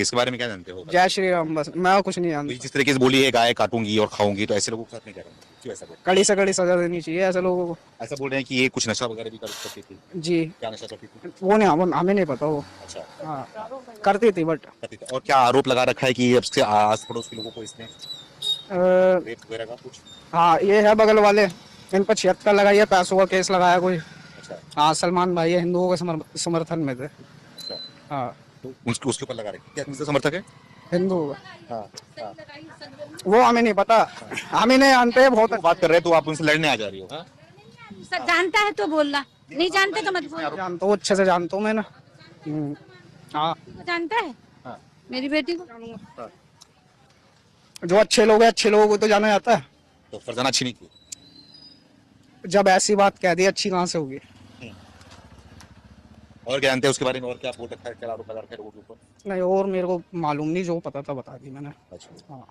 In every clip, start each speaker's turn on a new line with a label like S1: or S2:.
S1: इसके बारे में क्या जानते हो?
S2: जय श्री राम, बस मैं कुछ नहीं
S1: तो
S2: जानता।
S1: ये जिस तरीके से बोली है गाय काटूंगी और खाऊंगी, तो ऐसे लोगों के साथ नहीं करेंगे, क्यों ऐसा बोल
S2: कड़ी से कड़ी सजा देनी चाहिए ऐसे लोगों को।
S1: ऐसा बोल रहे हैं कि ये कुछ नशा वगैरह भी कर सकती थी?
S2: जी,
S1: क्या नशा करती थी?
S2: वो नहीं, हमें नहीं पता वो।
S1: अच्छा,
S2: हाँ, करती थी बट
S1: करती थी। और क्या आरोप लगा रखा है कि अब से आस पड़ोस के लोगों को इसने रेप वगैरह का कुछ?
S2: हाँ, ये है बगल वाले, इन पर 76 लगाई है, पैसों का केस लगाया कोई।
S1: अच्छा
S2: हाँ, सलमान भाई है, हिंदुओं के समर्थन में थे।
S1: अच्छा,
S2: हाँ,
S1: तो उसके ऊपर लगा रहे क्या किसका समर्थक है?
S2: हिंदू।
S1: हाँ हाँ,
S2: वो हमें नहीं पता, हमें नहीं जानते बहुत।
S1: तो बात कर रहे हैं तो आप उनसे लड़ने आ जा रही हो? हाँ?
S3: सब जानता है तो बोलना, नहीं जानते तो मत बोल।
S2: जानता हूँ, अच्छे से जानता हूँ मैं ना। हाँ,
S3: जानता है
S1: हाँ।
S3: मेरी बेटी को।
S2: जो अच्छे लोग हैं, अच्छे लोगों को तो जाना जाता है।
S1: तो फरजाना अच्छी नहीं की?
S2: जब ऐसी बात कह दी, अच्छी कहाँ से होगी?
S1: और क्या जानते हैं उसके बारे में? और क्या बोल रखा है, क्या आरोप लगा रखा है लोगों के ऊपर?
S2: नहीं, और मेरे को मालूम नहीं, जो पता था बता दी मैंने।
S1: अच्छा,
S2: हाँ,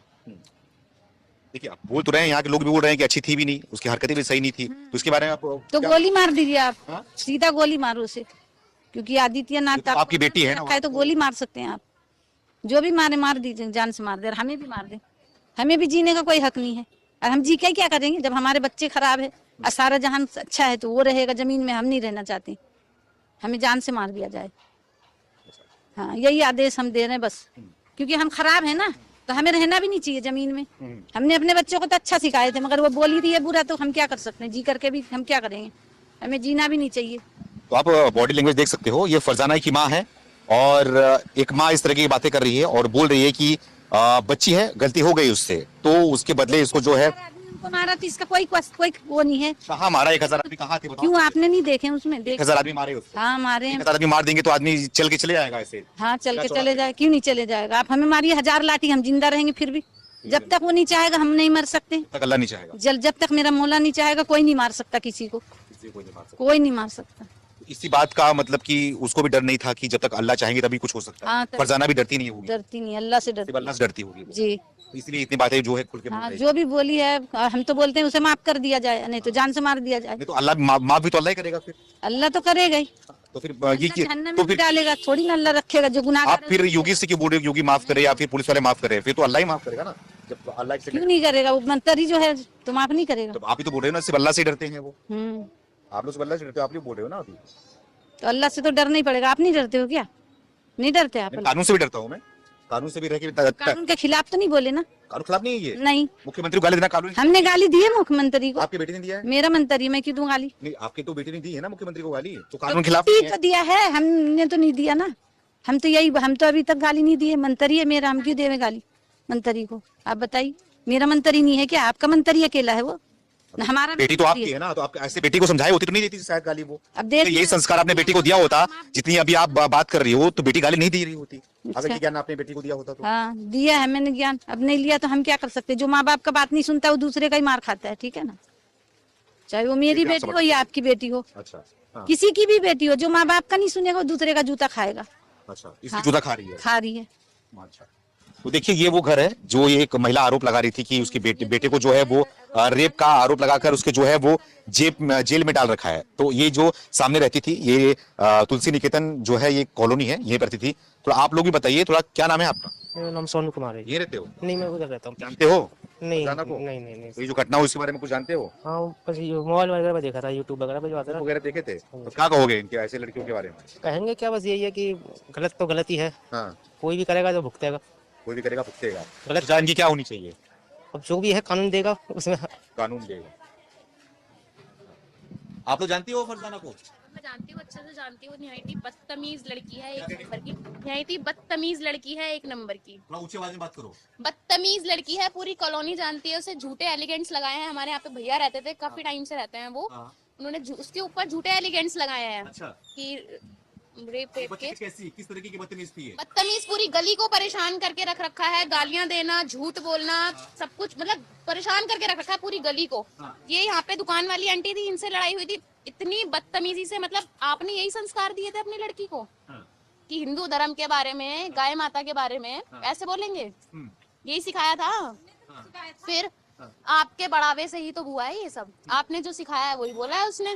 S1: देखिए आप बोल तो रहे हैं, यहाँ के लोग भी बोल रहे हैं कि अच्छी थी भी नहीं, उसकी हरकतें भी सही नहीं थी, तो इसके बारे में आप
S3: तो
S1: क्या?
S3: गोली मार दीजिए आप।
S1: हाँ?
S3: सीधा गोली मारो उसे, क्योंकि आदित्यनाथ
S1: तो आपकी बेटी है ना?
S3: है तो गोली मार सकते हैं आप। जो भी मारे मार दीजिए, जान से मार दे, हमें भी मार दे। हमें भी जीने का कोई हक नहीं है, और हम जी के क्या करेंगे जब हमारे बच्चे खराब है और सारा जहान अच्छा है तो वो रहेगा जमीन में, हम नहीं रहना चाहते। हमें जान से मार दिया जाए। हाँ, यही आदेश हम दे रहे हैं बस, क्योंकि हम खराब है ना, तो हमें रहना भी नहीं चाहिए जमीन में। हमने अपने बच्चों को तो अच्छा सिखाए थे, मगर वो बोली रही है बुरा, तो हम क्या कर सकते हैं? जी करके भी हम क्या करेंगे? हमें जीना भी नहीं चाहिए।
S1: तो आप बॉडी लैंग्वेज देख सकते हो, ये फरजाना की माँ है, और एक माँ इस तरह की बातें कर रही है और बोल रही है कि बच्ची है, गलती हो गई उससे, तो उसके बदले इसको जो है।
S3: उनको मारा तो इसका कोई वो नहीं है।
S1: कहाँ मारा? 1000 आदमी कहाँ थे बताओ?
S3: क्यों आपने नहीं देखे उसमें? देख
S1: 1000 आदमी मारे उसको?
S3: हाँ, मारे हैं।
S1: 1000 आदमी मार देंगे तो आदमी चल के चले जाएगा ऐसे?
S3: हाँ, चल के चले जाए, क्यों नहीं चले जाएगा? आप हमें मारिए 1000 लाठी, हम जिंदा रहेंगे फिर भी। जब तक वो नहीं चाहेगा हम नहीं मर सकते।
S1: तक अल्लाह नहीं चाहेगा।
S3: जब तक मेरा मौला नहीं चाहेगा, कोई नहीं मार सकता किसी को,
S1: किसी को नहीं मार सकता।
S3: कोई नहीं मार सकता।
S1: इसी बात का मतलब कि उसको भी डर नहीं था कि जब तक अल्लाह चाहेंगे तभी कुछ हो सकता है?
S3: हाँ,
S1: फरजाना भी डरती नहीं होगी?
S3: डरती नहीं, अल्लाह से
S1: सिर्फ
S3: डरती
S1: अल्लाह से डरती होगी वो।
S3: जी।
S1: तो इसलिए इतनी बातें जो है खुल के बोल
S3: हाँ,
S1: रही है।
S3: जो भी बोली है हम तो बोलते हैं उसे माफ कर दिया जाए, नहीं तो जान से मार दिया जाए।
S1: नहीं तो अल्लाह माफ भी तो अल्लाह ही करेगा फिर।
S3: अल्लाह तो करेगा ही,
S1: तो फिर
S3: अल्लाह
S1: ये
S3: जहन्नम
S1: तो
S3: में
S1: फिर
S3: डालेगा थोड़ी ना, अल्लाह रखेगा जो गुनाहगार
S1: आप फिर योगी से क्यों बोल रहे हो योगी माफ करे या फिर पुलिस वाले माफ करे? फिर तो अल्लाह ही माफ करेगा ना, जब अल्लाह से।
S3: क्यों नहीं करेगा? वो मंत्री जो है तो माफ नहीं करेगा।
S1: तो आप ही तो बोल रहे हो ना, सिर्फ अल्लाह से डरते हैं वो।
S3: हम्म,
S1: आप लोग सिर्फ अल्लाह से डरते हो, आप ही बोल रहे हो ना अभी।
S3: तो अल्लाह से तो डरना ही पड़ेगा। आप नहीं डरते हो क्या? नहीं डरते आप?
S1: कानून से भी डरता हूँ मैं, कानून से भी रह के
S3: कानून के खिलाफ तो नहीं बोले ना?
S1: कानून खिलाफ नहीं है ये?
S3: नहीं,
S1: मुख्यमंत्री को गाली देना कानून?
S3: हमने गाली दी है मुख्यमंत्री को।
S1: आपकी बेटी ने दिया है?
S3: मेरा मंत्री, मैं क्यों दूं गाली?
S1: नहीं, आपकी तो बेटी ने दी है ना मुख्यमंत्री को गाली, तो कानून खिलाफ नहीं
S3: तो
S1: है?
S3: दिया है, हमने तो नहीं दिया ना। हम तो अभी तक गाली नहीं दी है। मंत्री है मेरा, हम क्यों देवे गाली मंत्री को? आप बताइए, मेरा मंत्री नहीं है क्या? आपका मंत्री अकेला है वो? हमारा
S1: बेटी तो आपकी है ना, तो आप ऐसे बेटी को समझाई होती तो नहीं देती शायद गाली वो।
S3: अब देख
S1: तो यही संस्कार आपने बेटी को दिया होता, जितनी अभी आप बात कर रही हो, तो बेटी गाली नहीं दे रही होती अगर ये ज्ञान आपने बेटी को दिया होता तो।
S3: हाँ, दिया है मैंने ज्ञान, अब नहीं लिया तो हम क्या कर सकते? जो माँ बाप का बात नहीं सुनता वो दूसरे का ही मार खाता है, ठीक है ना? चाहे वो मेरी बेटी हो या आपकी बेटी हो,
S1: अच्छा, हाँ।
S3: किसी की भी बेटी हो, जो माँ बाप का नहीं सुनेगा वो दूसरे का जूता खाएगा।
S1: अच्छा, इसलिए जूता खा रही है?
S3: खा रही है।
S1: अच्छा, तो देखिए ये वो घर है जो ये एक महिला आरोप लगा रही थी कि उसके बेटे को जो है वो रेप का आरोप लगाकर उसके जो है वो जेल में डाल रखा है। तो ये जो सामने रहती थी, ये तुलसी निकेतन जो है ये कॉलोनी है, यहीं रहती थी। तो आप लोग भी बताइए थोड़ा, क्या नाम है आपका?
S4: मेरा नाम सोनू कुमार है।
S1: ये रहते हो?
S4: नहीं, मैं उधर रहता हूँ।
S1: जानते हो
S4: नहीं
S1: फरजाना को?
S4: नहीं।
S1: तो ये जो घटना हुई इसके बारे में कुछ जानते हो?
S4: हाँ, बस ये मोबाइल वगैरह पे देखा था, यूट्यूब वगैरह पे जो आता है ना।
S1: वगैरह देखे थे? तो क्या कहोगे इनके ऐसे लड़कियों के बारे में?
S4: कहेंगे क्या, बस यही है कि गलत तो गलत ही है।
S1: हाँ,
S4: कोई भी करेगा तो भुगतेगा।
S1: कोई भी करेगा भुगतेगा।
S4: गलत
S1: जान की क्या होनी चाहिए?
S4: अब जो भी है कानून देगा उसमें।
S1: कानून देगा। आप लोग जानती हो फरजाना को?
S5: मैं जानती हूँ, अच्छे से जानती हूँ। निहायती बदतमीज लड़की है, एक नंबर की। निहायती बदतमीज लड़की है, एक नंबर की।
S1: थोड़ा ऊंची आवाज में बात करो।
S5: बदतमीज लड़की है, पूरी कॉलोनी जानती है उसे। झूठे एलिगेंट्स लगाए हैं। हमारे यहाँ पे भैया रहते थे, काफी टाइम से रहते हैं वो। उन्होंने उसके ऊपर झूठे एलिगेंट्स लगाए हैं।
S1: अच्छा।
S5: कि रेप के।
S1: कैसी किस तरीके की बदतमीज थी?
S5: बदतमीज पूरी गली को परेशान करके रख रखा है। गालियां देना, झूठ बोलना, सब कुछ मतलब परेशान करके रख रखा है पूरी गली को। ये यहाँ पे दुकान वाली आंटी थी, इनसे लड़ाई हुई थी। इतनी बदतमीजी से, मतलब आपने यही संस्कार दिए थे अपनी लड़की को कि हिंदू धर्म के बारे में, गाय माता के बारे में ऐसे बोलेंगे? यही सिखाया था? फिर आपके बढ़ावे से ही तो हुआ है ये सब। आपने जो सिखाया है वही बोला है उसने।